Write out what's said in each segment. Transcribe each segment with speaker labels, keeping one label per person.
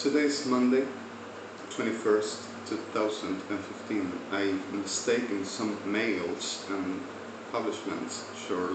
Speaker 1: Today is Monday, 21st, 2015. I mistaken some mails and publishments, sure.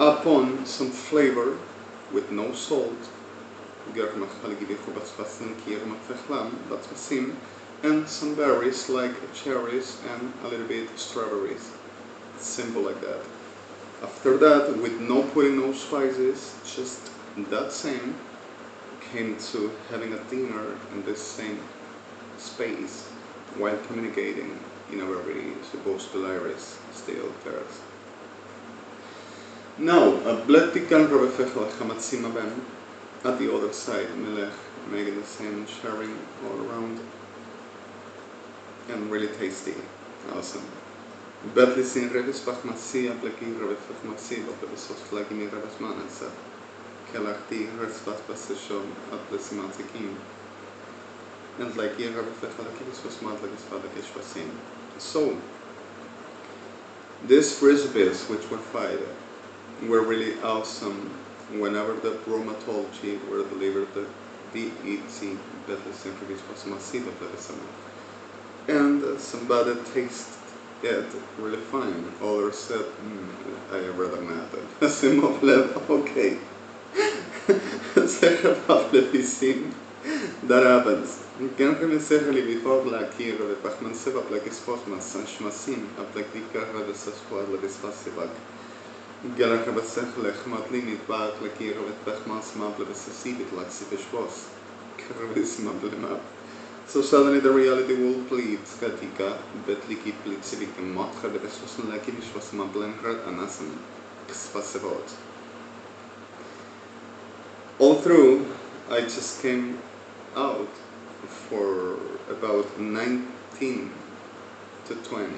Speaker 1: upon some flavor with no salt, and some berries like cherries and a little bit strawberries. Simple like that. After that, with no putting no spices, just that same, came to having a dinner in this same space while communicating in a very supposed hilarious style terms. Now, a blood tikan robefechel hamatzima ben at the other side, melech, making the same sharing all around, and really tasty, awesome. Betli sin revis pachmatsia, bleki robefech matsia, but the sauce like me revis manasa. Kelachti herspas pasishon at blesimantikim. And like ye robefech alakis was mat like spadakis pasim. So, these recipes, which were five, were really awesome whenever the bromatology were delivered the DET Betli revis pasmatsia blesima. And somebody tasted it really fine. Others said, I rather not. Simple level, okay. That happens. كان في مسافة بفضل العكير بحمن سبب لك اسفوت سانش ماسين أبلك ديكا هذا السفوار لبسفاس سباك جالك بسخل خمات ليني باك لكير بتبخماس مابل بسسيبت لك سيبشواس كربس مابل ماب. So suddenly the reality will plead Katika, Betliki Plitzivik and Motka, but this was like it was Mablengrad and Asan, Spasavot. All through, I just came out for about 19 to 20.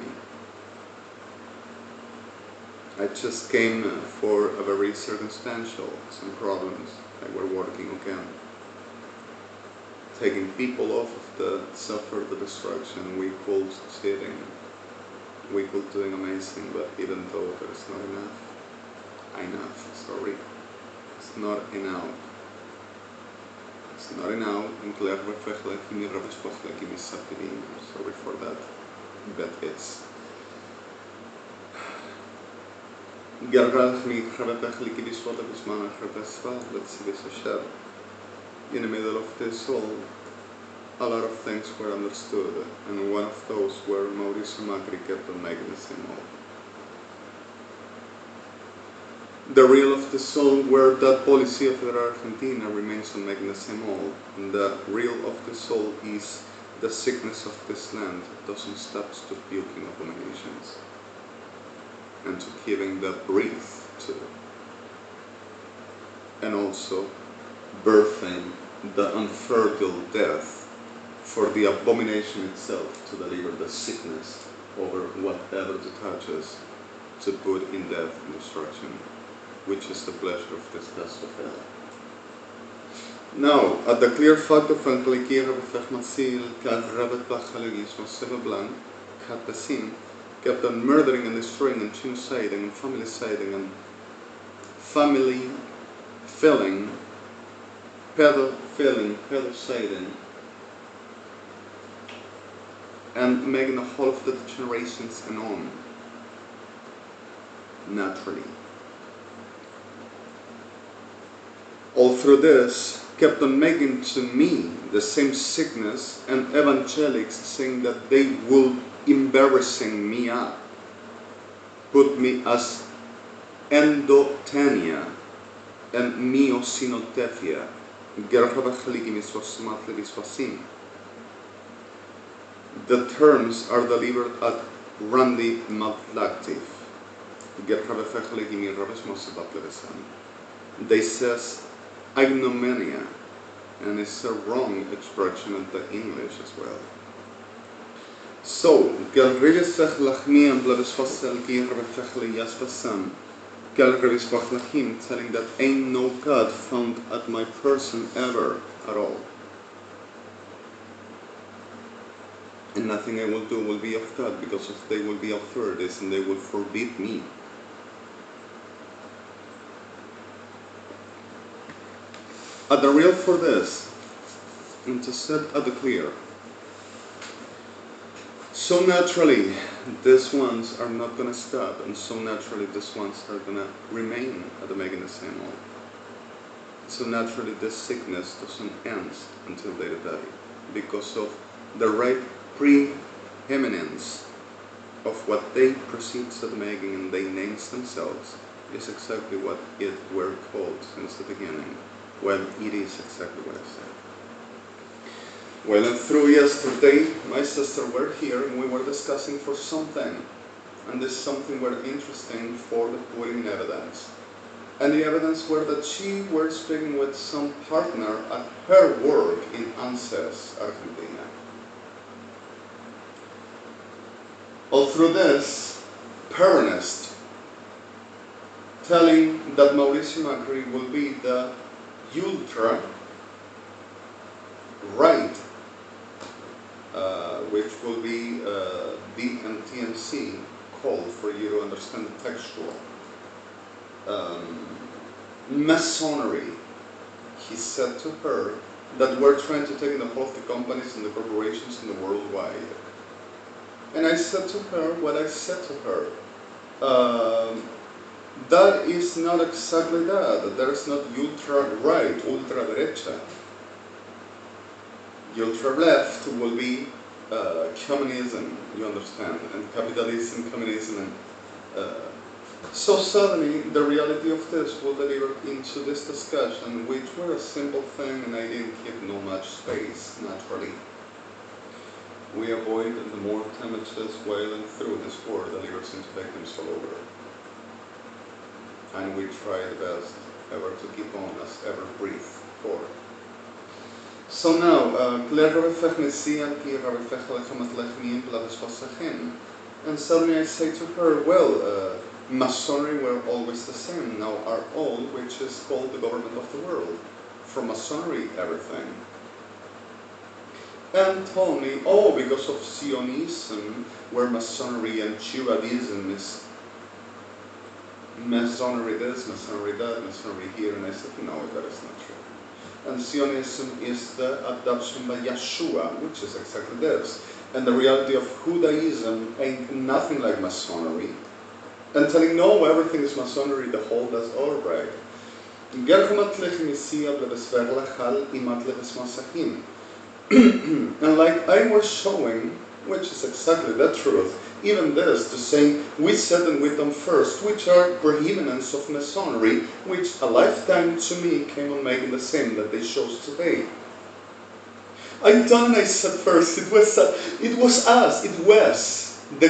Speaker 1: I just came for a very circumstantial, some problems that were working again. Taking people off of the suffer the destruction, we could cheating, we could doing amazing, but even though there's not enough, sorry, it's not enough. It's not enough, and clear reflect like me rubbish post like me subtly, sorry for that, but it's Gargal me Rabak Likibis water is man Rabasfa, let's see this a share. In the middle of this all, a lot of things were understood, and one of those were Mauricio Macri kept on making the same all. The real of the soul where that policy of the Argentina remains on making the same all, and the real of the soul is the sickness of this land doesn't stop to puking abominations, and to giving the breath to, and also birthing the unfertile death for the abomination itself to deliver the sickness over whatever it touches to put in death and destruction, which is the pleasure of this test of hell. Now, at the clear fact of Anglikir of Fechmatsil, Kadravet Bachalagis was Seveblanc, Katbesim, kept on murdering and destroying and genociding and family-siding and family-filling, pedociding, and making the whole of the generations and on, naturally. All through this, kept on making to me the same sickness, and evangelics saying that they will embarrassing me up, put me as endotenia and myosinotephia. The terms are delivered at Randy Madlactive. They says ignomenia, and it's a wrong expression of the English as well. So, telling that ain't no God found at my person ever at all. And nothing I will do will be of God, because if they will be authorities and they will forbid me. At the real for this, and to set at the clear, So naturally, these ones are not gonna stop, and so naturally, these ones are gonna remain at the making the same old. So naturally, this sickness doesn't end until they die, because of the right preeminence of what they perceive as the making and they names themselves is exactly what it were called since the beginning, when it is exactly what I said. Well, and through yesterday, my sister were here and we were discussing for something, and this something were interesting for the putting in evidence. And the evidence were that she were speaking with some partner at her work in ANSES, Argentina. All through this, Peronist telling that Mauricio Macri will be the ultra right, which will be D and TMC called, for you to understand the textual. Masonry. He said to her that we're trying to take in the whole of the companies and the corporations in the worldwide. And I said to her what I said to her. That is not exactly that. There is not ultra-right, ultra-derecha. Ultra-left will be communism, you understand, and capitalism, communism, and so suddenly the reality of this will deliver into this discussion, which were a simple thing and I didn't give no much space, naturally. We avoid the more tempestuous wailing through this war delivers into victims all over. And we try the best ever to keep on as ever breathe for. So now, and suddenly I say to her, well, Masonry were always the same, now are all, which is called the government of the world. From Masonry, everything. And told me, oh, because of Zionism, where Masonry and Judaism is Masonry this, Masonry that, Masonry here, and I said, no, that is not true. And Zionism is the adoption by Yeshua, which is exactly this. And the reality of Judaism ain't nothing like Masonry. And telling, no, everything is Masonry, the whole, that's all right. And like I was showing, which is exactly the truth, even this, to say, we said and we done first, which are preeminence of Masonry, which a lifetime to me came on making the same that they chose today. I done and I said first, it was us, it was. You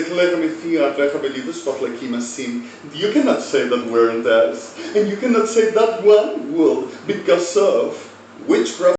Speaker 1: cannot say that weren't us, and you cannot say that one will, because of witchcraft.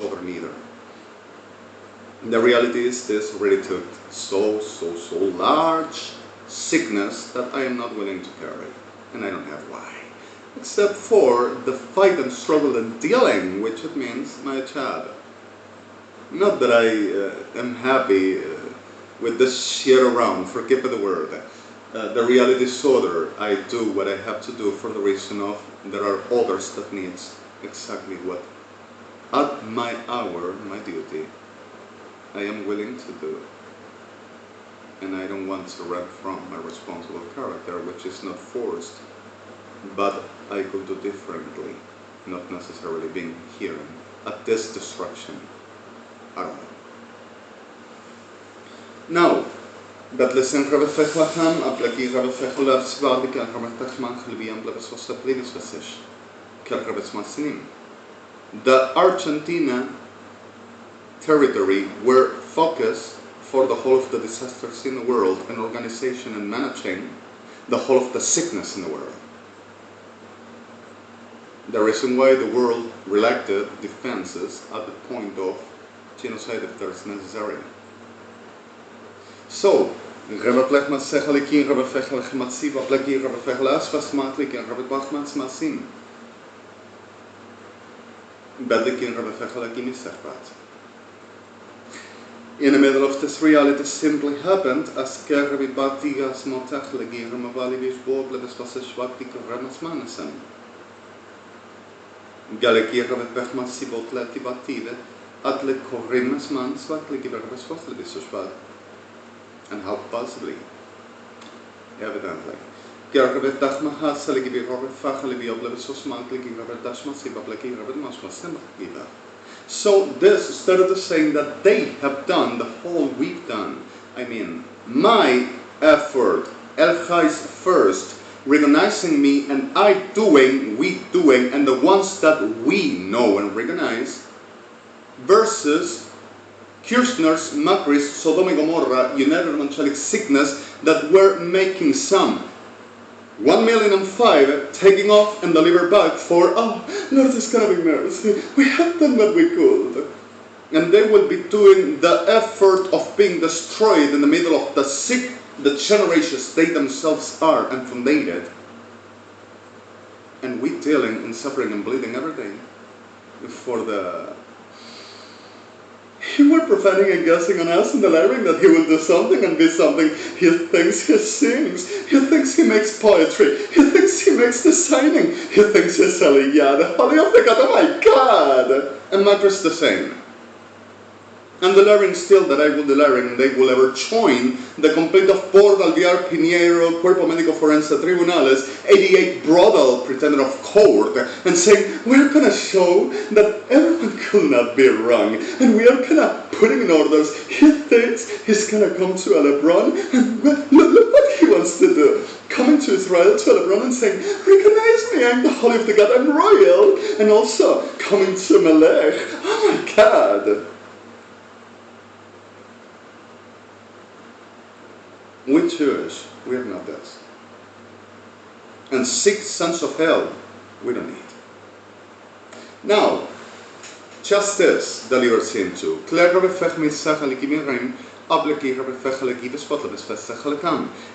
Speaker 1: over neither. The reality is this already took so large sickness that I am not willing to carry, and I don't have why. Except for the fight and struggle and dealing, which it means my child. Not that I am happy with this shit around, forgive the word. The reality is other. I do what I have to do for the reason of there are others that needs exactly what at my hour, my duty, I am willing to do. And I don't want to run from my responsible character, which is not forced, but I could do differently, not necessarily being here at this destruction. I don't know. Now, dat lesen Rebefech Lacham, Aplaki Rebefech Olav Svadi, Kel Rebefech Man Chlibiam Bleves Vosaplidis Vesish, Kel Rebes Masinim. The Argentina territory were focused for the whole of the disasters in the world and organization and managing the whole of the sickness in the world. The reason why the world elected defenses at the point of genocide if there is necessary. So, Rebefech Masech Alikin, Rebefech Alchimatsi, Vaplaki, Rebefech Lasvas Matlik, and Rebefech Matsmasim. Bedlikin, Rebefech Alakim Isefrat. In the middle of this reality simply happened as Kerbi Batigas Motach Legi Ramavali Bishbo Bleves Vaseshwakti Ramas Manasam. Galeki Rebefech Masibot Leti Batide Atle Korimas Manswak Legi Rebes Vaslebisoshwag. And how possibly? Evidently. Gergebet Dachmaha Saligibi Robert Fachalibi Oblebesosman Legi Robert Dashmasiba Bleki Robert Masmasim Giva. So this, instead of saying that they have done the whole we've done, I mean, my effort, El Chai's first, recognizing me and I doing, we doing, and the ones that we know and recognize, versus Kirchner's, Macri's, Sodom and Gomorrah, United Evangelic Sickness that were making some 1,005,000 taking off and deliver back for, oh, Lord is gonna be mercy. We have done what we could. And they will be doing the effort of being destroyed in the middle of the sick, the generations they themselves are and founded. And we dealing and suffering and bleeding every day for the... He were profaning and guessing on us and delivering that he will do something and be something. He thinks he sings. He thinks he makes poetry. He thinks he makes designing. He thinks he's Aliyah, the Holy of the God. Oh my God! And Macri's the same. And delivering still that I will deliver and they will ever join the complaint of Por Alviar Piñero, Cuerpo Médico Forense Tribunales, 88 brothel pretender of court, and saying, we're going to show that everyone could not be wrong, and we are going to put him in orders. He thinks he's going to come to Lebron, and look what he wants to do. Coming to Israel, to Lebron, and saying, recognize me, I'm the Holy of the God, I'm royal, and also coming to Melech. Oh my God! We Jewish, we are not this. And 6 sons of hell, we don't need. Now, justice delivers him to.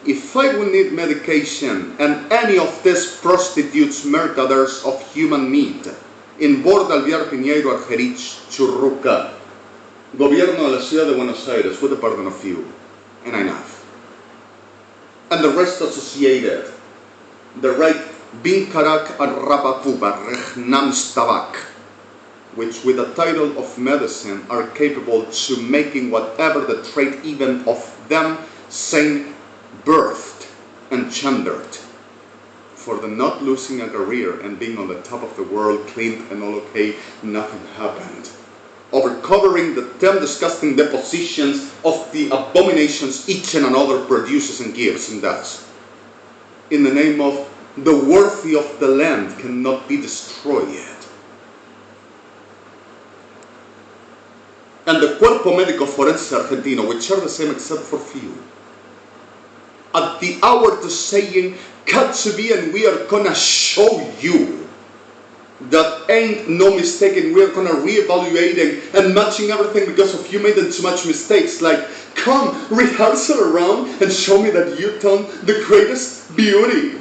Speaker 1: If I will need medication and any of these prostitutes, murderers of human meat, in Borda Alviar Piñeiro, Argerich, Churruca, Gobierno de la Ciudad de Buenos Aires, with the pardon of you, and enough. And the rest associated, the right Binkarak and Rabapuba, Rechnam Stabak, which with the title of medicine are capable to making whatever the trait even of them same birthed and gendered, for the not losing a career and being on the top of the world, clean and all okay, nothing happened. Over covering the 10 disgusting depositions of the abominations each and another produces and gives and does. In the name of the worthy of the land cannot be destroyed. And the Cuerpo Médico Forense Argentino, which are the same except for few, at the hour to saying, got to be and we are gonna show you that ain't no mistaking. We're gonna reevaluating and matching everything because of you made too much mistakes. Like, come, rehearsal around and show me that you done the greatest beauty.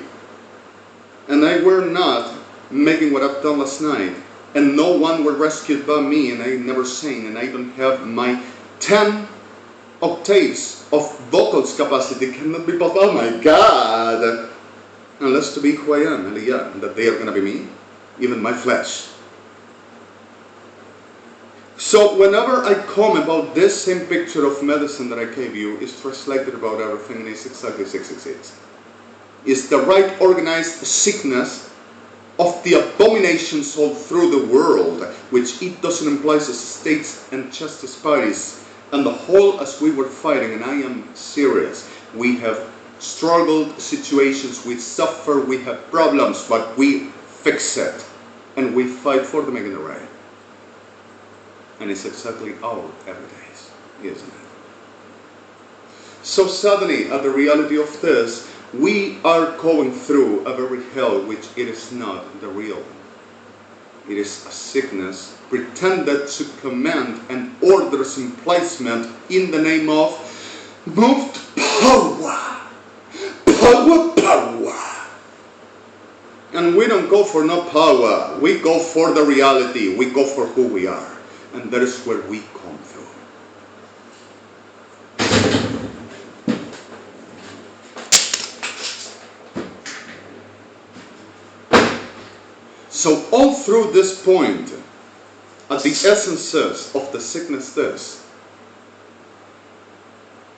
Speaker 1: And I were not making what I've done last night. And no one were rescued by me, and I never sang, and I don't have my 10 octaves of vocals capacity cannot be both. Oh my God! Unless to be who I am, Eliyah, that they are gonna be me, even my flesh. So whenever I come about this same picture of medicine that I gave you, is translated about everything, and it's exactly 666. It's the right organized sickness of the abominations all through the world, which it doesn't imply as states and justice parties, and the whole as we were fighting, and I am serious. We have struggled situations, we suffer, we have problems, but we fix it, and we fight for the making it right. And it's exactly our every days, isn't it? So suddenly, at the reality of this, we are going through a very hell which it is not the real. It is a sickness pretended to command and orders in placement in the name of moved power. Power. And we don't go for no power. We go for the reality. We go for who we are. And that is where we come through. So all through this point, at the essences of the sickness this,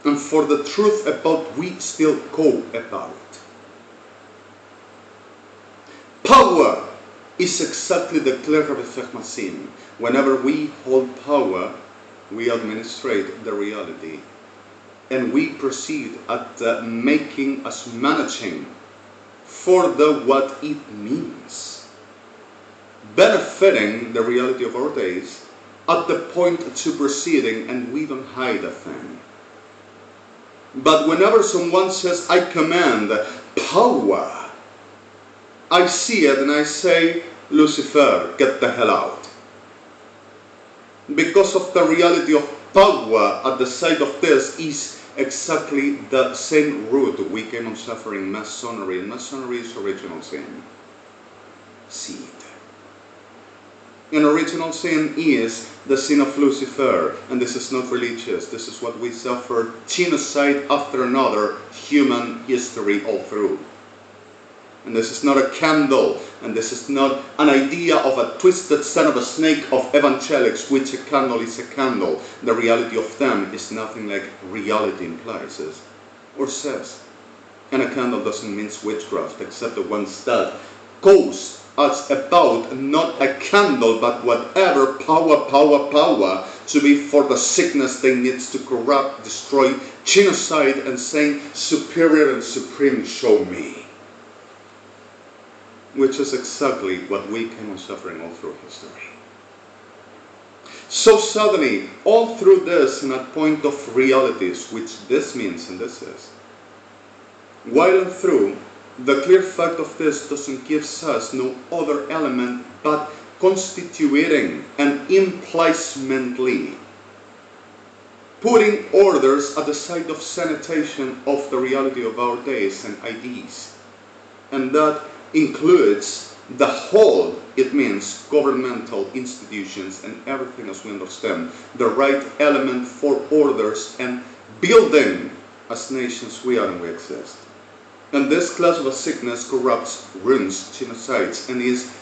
Speaker 1: and for the truth about we still go about. Power is exactly the clear masim. Whenever we hold power, we administrate the reality. And we proceed at making us managing for the what it means. Benefiting the reality of our days at the point to proceeding, and we don't hide a thing. But whenever someone says, I command power, I see it and I say, Lucifer, get the hell out. Because of the reality of power at the side of this is exactly the same root we came on suffering, masonry. And masonry is original sin. Seed. And original sin is the sin of Lucifer. And this is not religious. This is what we suffer genocide after another human history all through. And this is not a candle, and this is not an idea of a twisted son of a snake of evangelics, which a candle is a candle. The reality of them is nothing like reality implies or says. And a candle doesn't mean witchcraft, except the ones that goes us about not a candle, but whatever power to be for the sickness they needs to corrupt, destroy, genocide, and saying superior and supreme, show me. Which is exactly what we came on suffering all through history. So suddenly, all through this, in a point of realities, which this means and this is, while and through, the clear fact of this doesn't give us no other element but constituting and implicamently putting orders at the side of sanitation of the reality of our days and ideas. And that includes the whole, it means governmental institutions and everything as we understand, the right element for orders and building as nations we are and we exist. And this class of a sickness corrupts, ruins, genocides, and is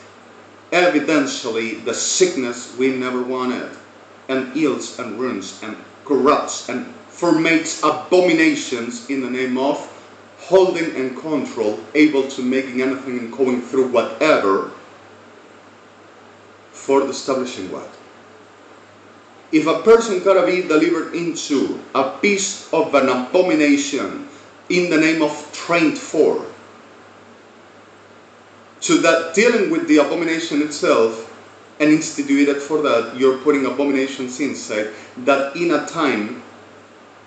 Speaker 1: evidentially the sickness we never wanted, and ills and ruins and corrupts and formates abominations in the name of holding and control, able to making anything and going through whatever for establishing what? If a person gotta be delivered into a piece of an abomination in the name of trained for, to that dealing with the abomination itself and instituted for that, you're putting abominations inside that in a time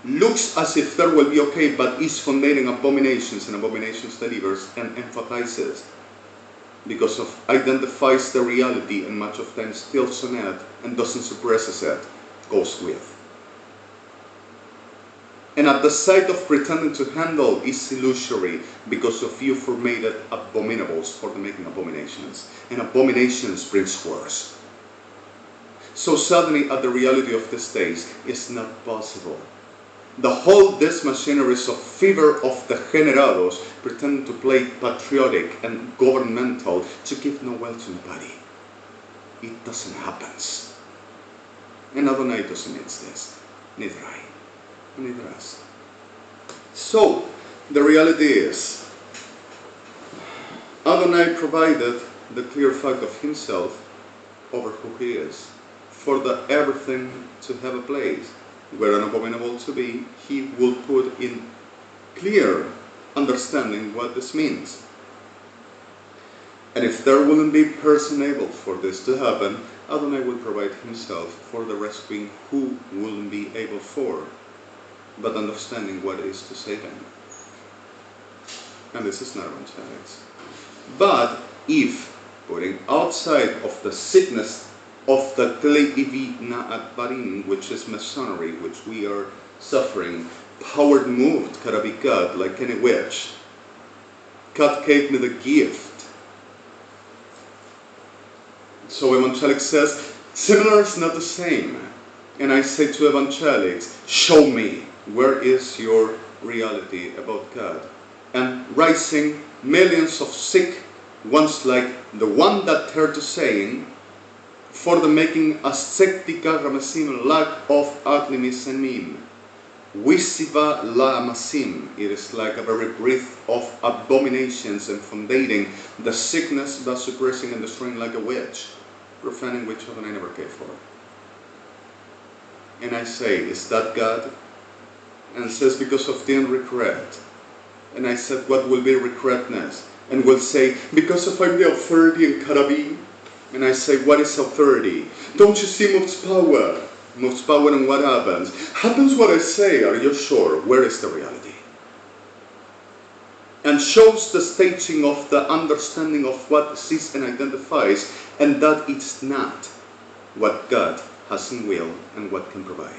Speaker 1: looks as if there will be okay, but is fundating abominations, and abominations delivers and emphasizes because of identifies the reality and much of times tilts on it and doesn't suppresses it, goes with. And at the sight of pretending to handle is illusory, because of you for made it abominables for the making abominations, and abominations brings worse. So suddenly at the reality of this days is not possible. The whole these machineries of fever of the generados pretend to play patriotic and governmental to give no well to nobody. It doesn't happen. And Adonai doesn't need this, neither I, neither us. So the reality is, Adonai provided the clear fact of himself over who he is, for the everything to have a place. Where an abominable to be, he will put in clear understanding what this means. And if there wouldn't be person able for this to happen, Adonai will provide himself for the rescuing who wouldn't be able for, but understanding what it is to save him. And this is not evangelics. But if, putting outside of the sickness of the Kleivi Na'at Barim, which is Masonry, which we are suffering, powered moved, Karabikat, like any witch. God gave me the gift. So evangelic says, similar is not the same. And I say to evangelics, show me, where is your reality about God? And rising millions of sick ones like the one that heard to saying, for the making ascectica ramasim lack of atlimis and mim. Wisiva la amasim, it is like a very breath of abominations and fundating the sickness by suppressing and destroying like a witch, profaning which heaven I never cared for. And I say, is that God? And it says, because of the regret. And I said, what will be regretness? And will say, because of I'm the authority in Karabi. And I say, what is authority? Don't you see moves power? Moves power, and what happens? Happens what I say. Are you sure? Where is the reality? And shows the staging of the understanding of what sees and identifies, and that it's not what God has in will and what can provide.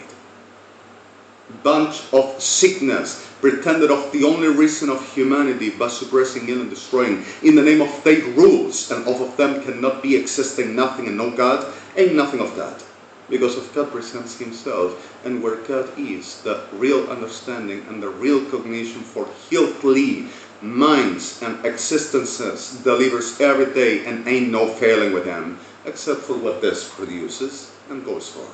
Speaker 1: Bunch of sickness pretended of the only reason of humanity by suppressing ill and destroying in the name of their rules, and all of them cannot be existing nothing and no God, ain't nothing of that. Because of God presents himself, and where God is, the real understanding and the real cognition for healthy minds and existences delivers every day, and ain't no failing with them, except for what this produces and goes for.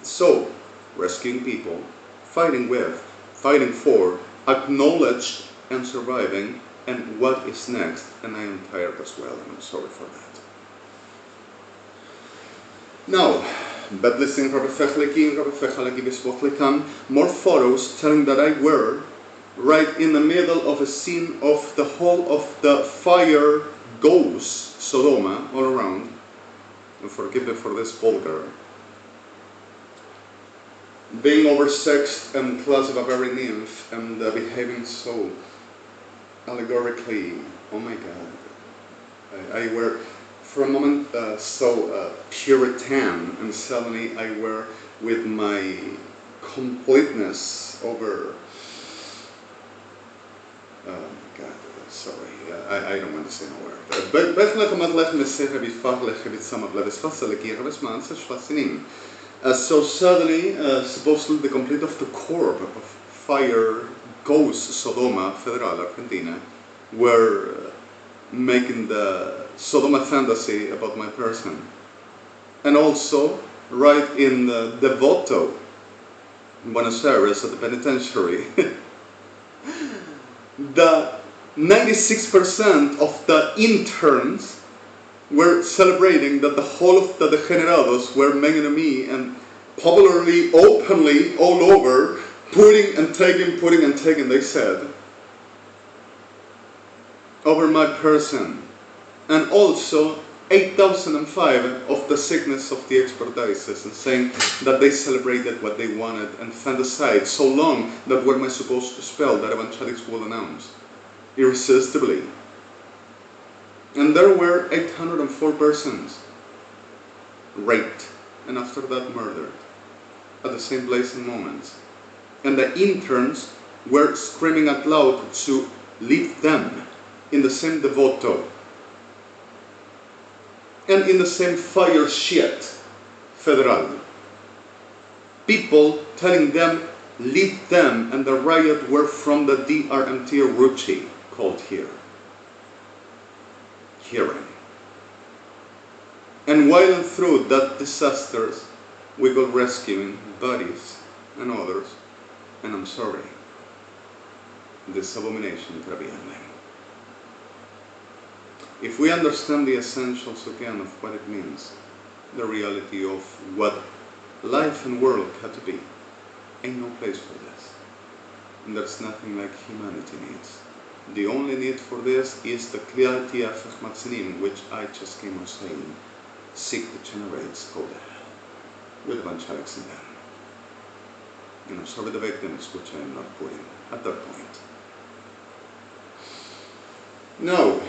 Speaker 1: So, rescuing people, fighting with, fighting for, acknowledged and surviving, and what is next, and I am tired as well, and I'm sorry for that. Now, but listening Rabbi Fechaleki Biswoklikam, more photos telling that I were right in the middle of a scene of the whole of the fire goes, Sodoma, all around, and forgive me for this vulgar, being oversexed and class of a very nymph and behaving so allegorically. Oh my God. I were for a moment so Puritan, and suddenly I were with my completeness over. Oh my God, sorry, I don't want to say no word. So suddenly, supposedly the complete of the corp of fire goes Sodoma, Federal, Argentina, were making the Sodoma fantasy about my person. And also, right in the Devoto, in Buenos Aires, at the penitentiary, the 96% of the interns were celebrating that the whole of the degenerados were making me, and popularly, openly, all over, putting and taking, they said, over my person. And also 8,005 of the sickness of the expertises, and saying that they celebrated what they wanted and fantasized so long that what am I supposed to spell that evangelics will announce irresistibly. And there were 804 persons raped and after that murdered at the same place and moment. And the interns were screaming out loud to leave them in the same devoto and in the same fire shit federal. People telling them leave them, and the riot were from the DRMT Ruchi called here. Hearing. And while and through that disasters, we got rescuing bodies and others, and I'm sorry, this abomination could be ending. If we understand the essentials again of what it means, the reality of what life and world had to be, ain't no place for this. And there's nothing like humanity needs. The only need for this is the clarity of Matzinim, which I just came on saying, seek to generate code with a bunch of Alex in them. And I'm sorry the victims, which I am not putting at that point. Now,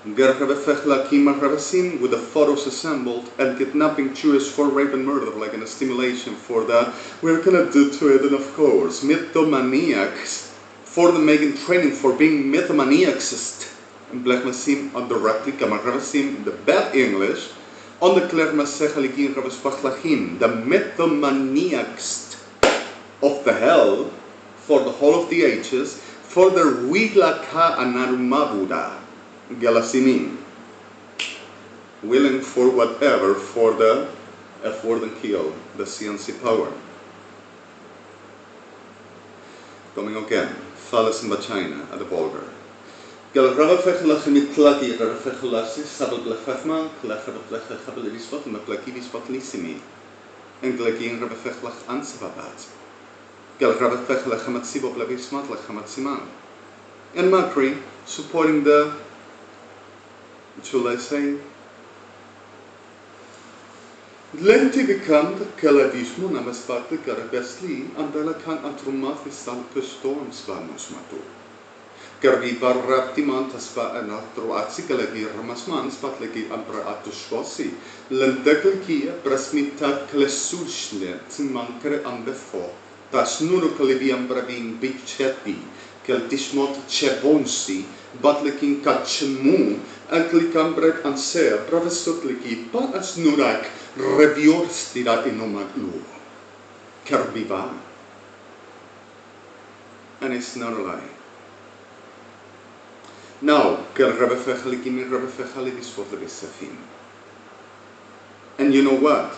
Speaker 1: with the photos assembled and kidnapping Jews for rape and murder, like in a stimulation for that, we're gonna do to it, and of course, mythomaniacs, for the making training for being mythomaniacs, and Black Masim on the replica, Maravasim, the bad English, on the Kler Masechalikin Ravespachlachim, the mythomaniacs of the hell for the whole of the ages, for the Rilaka Anarumabuda. Galasimin, willing for whatever for the effort and kill, the CNC power. Coming again, Phallus and Vagina at the vulgar. Galravafechlach mitlaki, Ravafechlasi, Sabelblefachman, Clafablechabelispat, and Maplakivispatlissimi, and Glakin Ravafechlach Ansababat. Galravafechlach Hamatsibo Blavismat, Lachamatsiman. And Macri supporting the should I say? Lenti bekannt Kaladismo namasparte Karabesli and Delakan Atrumathis Storms Vamusmatu. Karbi Barraptiman Taspa and Atruatsi Kalagi Ramasman Spatlegi Ampra Atushwasi, Lendekelki, Brasmita Klesushnet, Mankre Ambefo, Tasnuru Kalibiam Brabin Bichetti, Keltishmot Chebonsi, Batlekin Kachemu, Anklikambret Ansea, Professotliki, Patas Nurak, Reviorstira Inomaglu, Karbiva. And it's not a lie. Now, and you know what?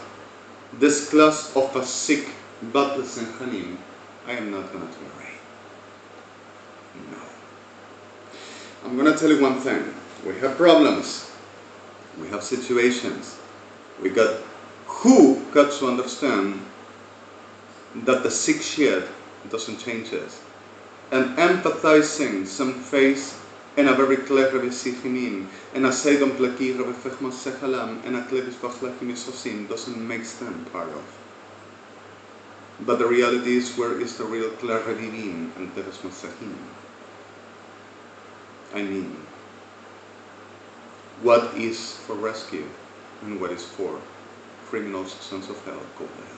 Speaker 1: This class of a sick, battles and hanim, I am not going to tolerate. No. I'm going to tell you one thing. We have problems. We have situations. We got who got to understand that the sick shit doesn't change us. And empathizing some face and a very clever visichimin and a seidon plaki rebefechman sechalam and a clevis bachlachimisosim doesn't make them part of. But the reality is, where is the real clever divine and teres masachim? I mean, what is for rescue and what is for criminals, sons of hell, go to hell.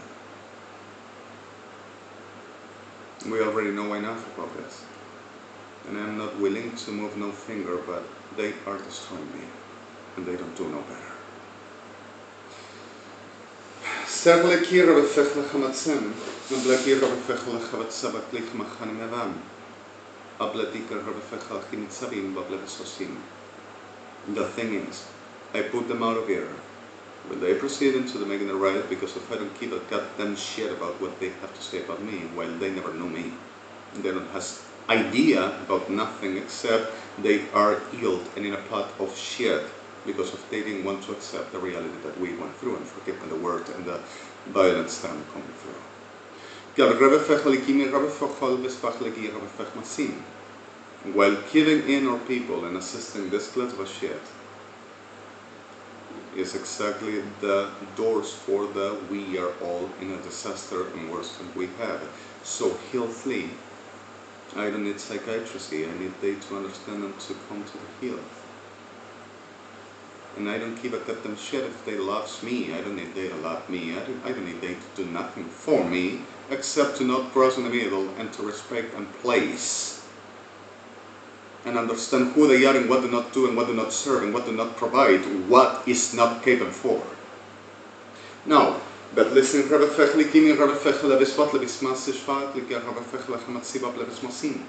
Speaker 1: We already know enough about this. And I'm not willing to move no finger, but they are destroying me, and they don't do no better. The thing is, I put them out of here. When they proceed into the making a riot, because if I don't give a goddamn shit about what they have to say about me, while they never knew me, they don't have idea about nothing except they are ill and in a pot of shit because of they didn't want to accept the reality that we went through and forget the word and the violence that I'm coming through. While killing in our people and assisting this class of shit is exactly the doors for the we are all in a disaster and worse than we have. So he'll flee. I don't need psychiatry, I need they to understand and to come to the heal. and I don't give a goddamn shit if they loves me. I don't need they to love me. I don't need they to do nothing for me except to not cross in the middle and to respect and place and understand who they are and what do not do and what do not serve and what do not provide, what is not capable for. Now, but listen, Rabbi Fechli Kimi, Rabbi Fechli Bispat, Bismas, Shvat, Lika, Rabbi Fechli Hamatsiba, Bismasim.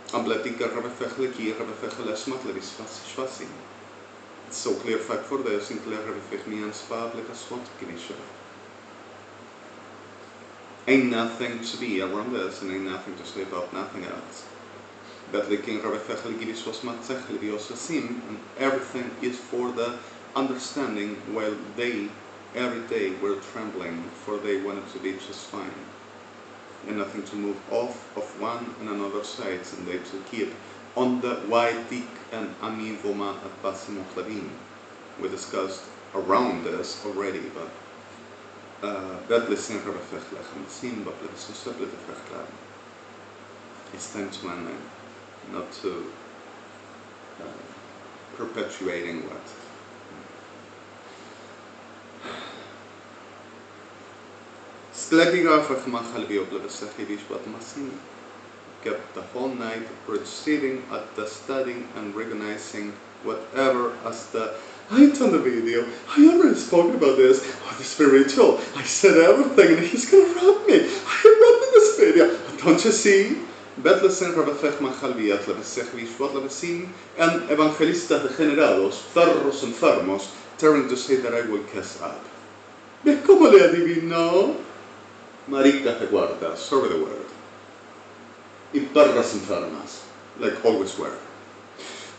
Speaker 1: Amblatika, Rabbi Fechli Ki, Rabbi Fechli Esmat, Bismas, Shvasim. It's so clear fact for this, in clear Rabbi Fechli and Spa, Lekaswat, Kimisha. Ain't nothing to be around this, and ain't nothing to say about nothing else. But the King Rabbi Fechli Gibis was Matzechli Biosasim, and everything is for the understanding while they every day were trembling, for they wanted to be just fine. And nothing to move off of one and another sides, and they to keep on the Waitik and Amivoma at Basimochlabim. We discussed around this already, but it's time to end, not to perpetuating what. Kept the whole night proceeding at the studying and recognizing whatever as the I done the video, I already spoke about this, the spiritual, I said everything and he's gonna rob me, I robbed in this video, don't you see? Betlesen Rabafech Machalviat, Labesech Vishwat Labesim, and evangelistas degenerados, perros enfermos, turning to say that I will cast up. ¿Ves cómo le adivinó? Maricas de guarda, sobre the word. Y perras enfermas, like always were.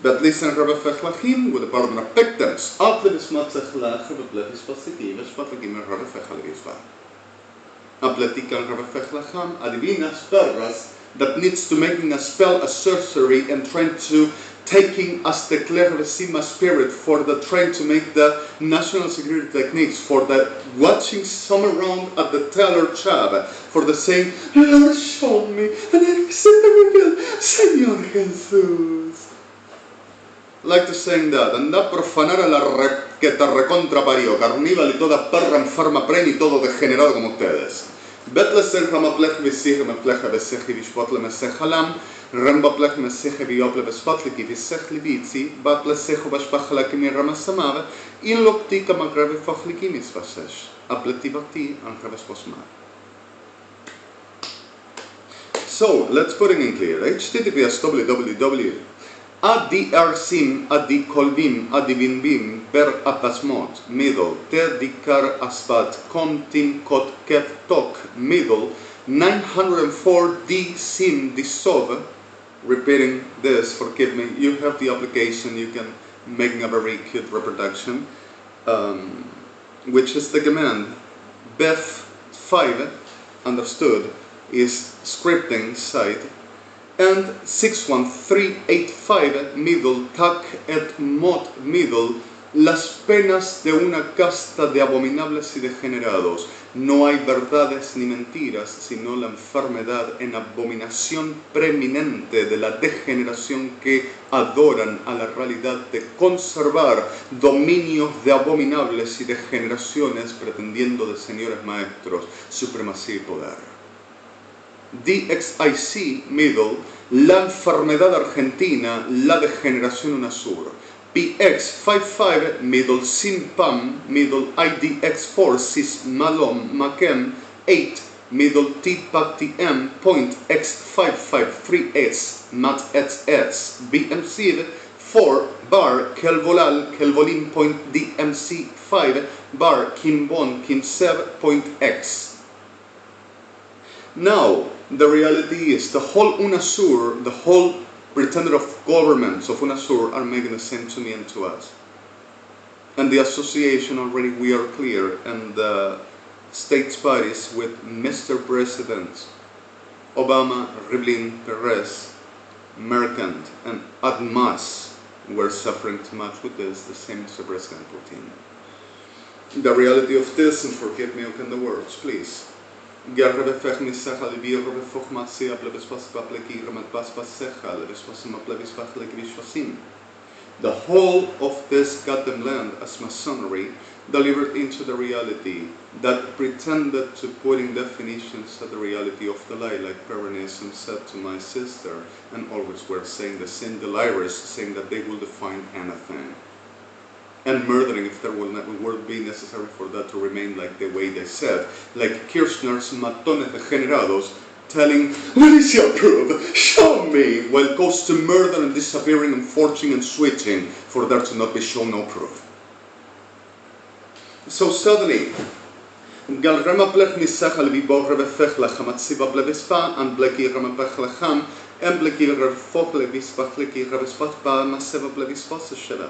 Speaker 1: But listen, Rabafech Lachim, with the pardon of victims, after this Matzech Lach, Rabafech positivas, Patagim Rabafech Alvisva. Apletican Rabafech Lacham, adivinas perras, that needs to making a spell, a sorcery, and trying to taking as the Cleresima spirit for the trying to make the national security techniques, for the watching some around at the Teller Chab, for the saying, Lord, show me, and I accept the Señor Jesús. Like to saying that, anda profanar a la que te recontra parió, carníval y toda perra enferma pren y todo degenerado como ustedes. Betleser hamaplech visich hamaplech besech vishpot lemesech halam, rembaplech mesech viop lebespatli visech libitzi, batlesech bashpachala kimi ramasamav, in loktika magrave fachlikimis vasesh, apletivati angraves posma. So let's put it in clear. HTTPS www. Adrsim adikolvim adivinvim per apasmot middle terdikar aspat komtim kot kev tok middle 904 d sim disov. Repeating this, forgive me, you have the application, you can make a very cute reproduction, which is the command bef 5 understood is scripting site, and 61385 middle tac et mot middle las penas de una casta de abominables y degenerados. No hay verdades ni mentiras, sino la enfermedad en abominación preeminente de la degeneración que adoran a la realidad de conservar dominios de abominables y degeneraciones pretendiendo de señores maestros, supremacía y poder. DXIC middle, la enfermedad argentina, la degeneración UNASUR. PX55 middle, SINPAM middle, IDX4 cis malom macem 8 middle, TPACTM point X553S mat XS BMC 4 bar kelvolal kelvolin point DMC5 bar kimbon kimsev point X. Now, the reality is the whole UNASUR, the whole pretender of governments of UNASUR are making the same to me and to us. And the association already, we are clear, and the states parties with Mr. President Obama, Rivlin, Perez, Mercant, and Admas were suffering too much with this, the same Mr. President Putin. The reality of this, and forgive me in the words, please. The The whole of this goddamn land as masonry delivered into the reality that pretended to put in definitions of the reality of the lie, like Peronism said to my sister, and always were saying the same delirious, saying that they will define anything. And murdering if there would be necessary for that to remain like the way they said, like Kirchner's matones degenerados telling, what is your proof? Show me! While it goes to murder and disappearing and forging and switching for there to not be shown no proof. So suddenly, Gal rama plech misach al vibor rebefech lacham at siba blebespa and bleki rama pech lacham and bleki refoch levispach leki rebespat ba maseva blebispas shela.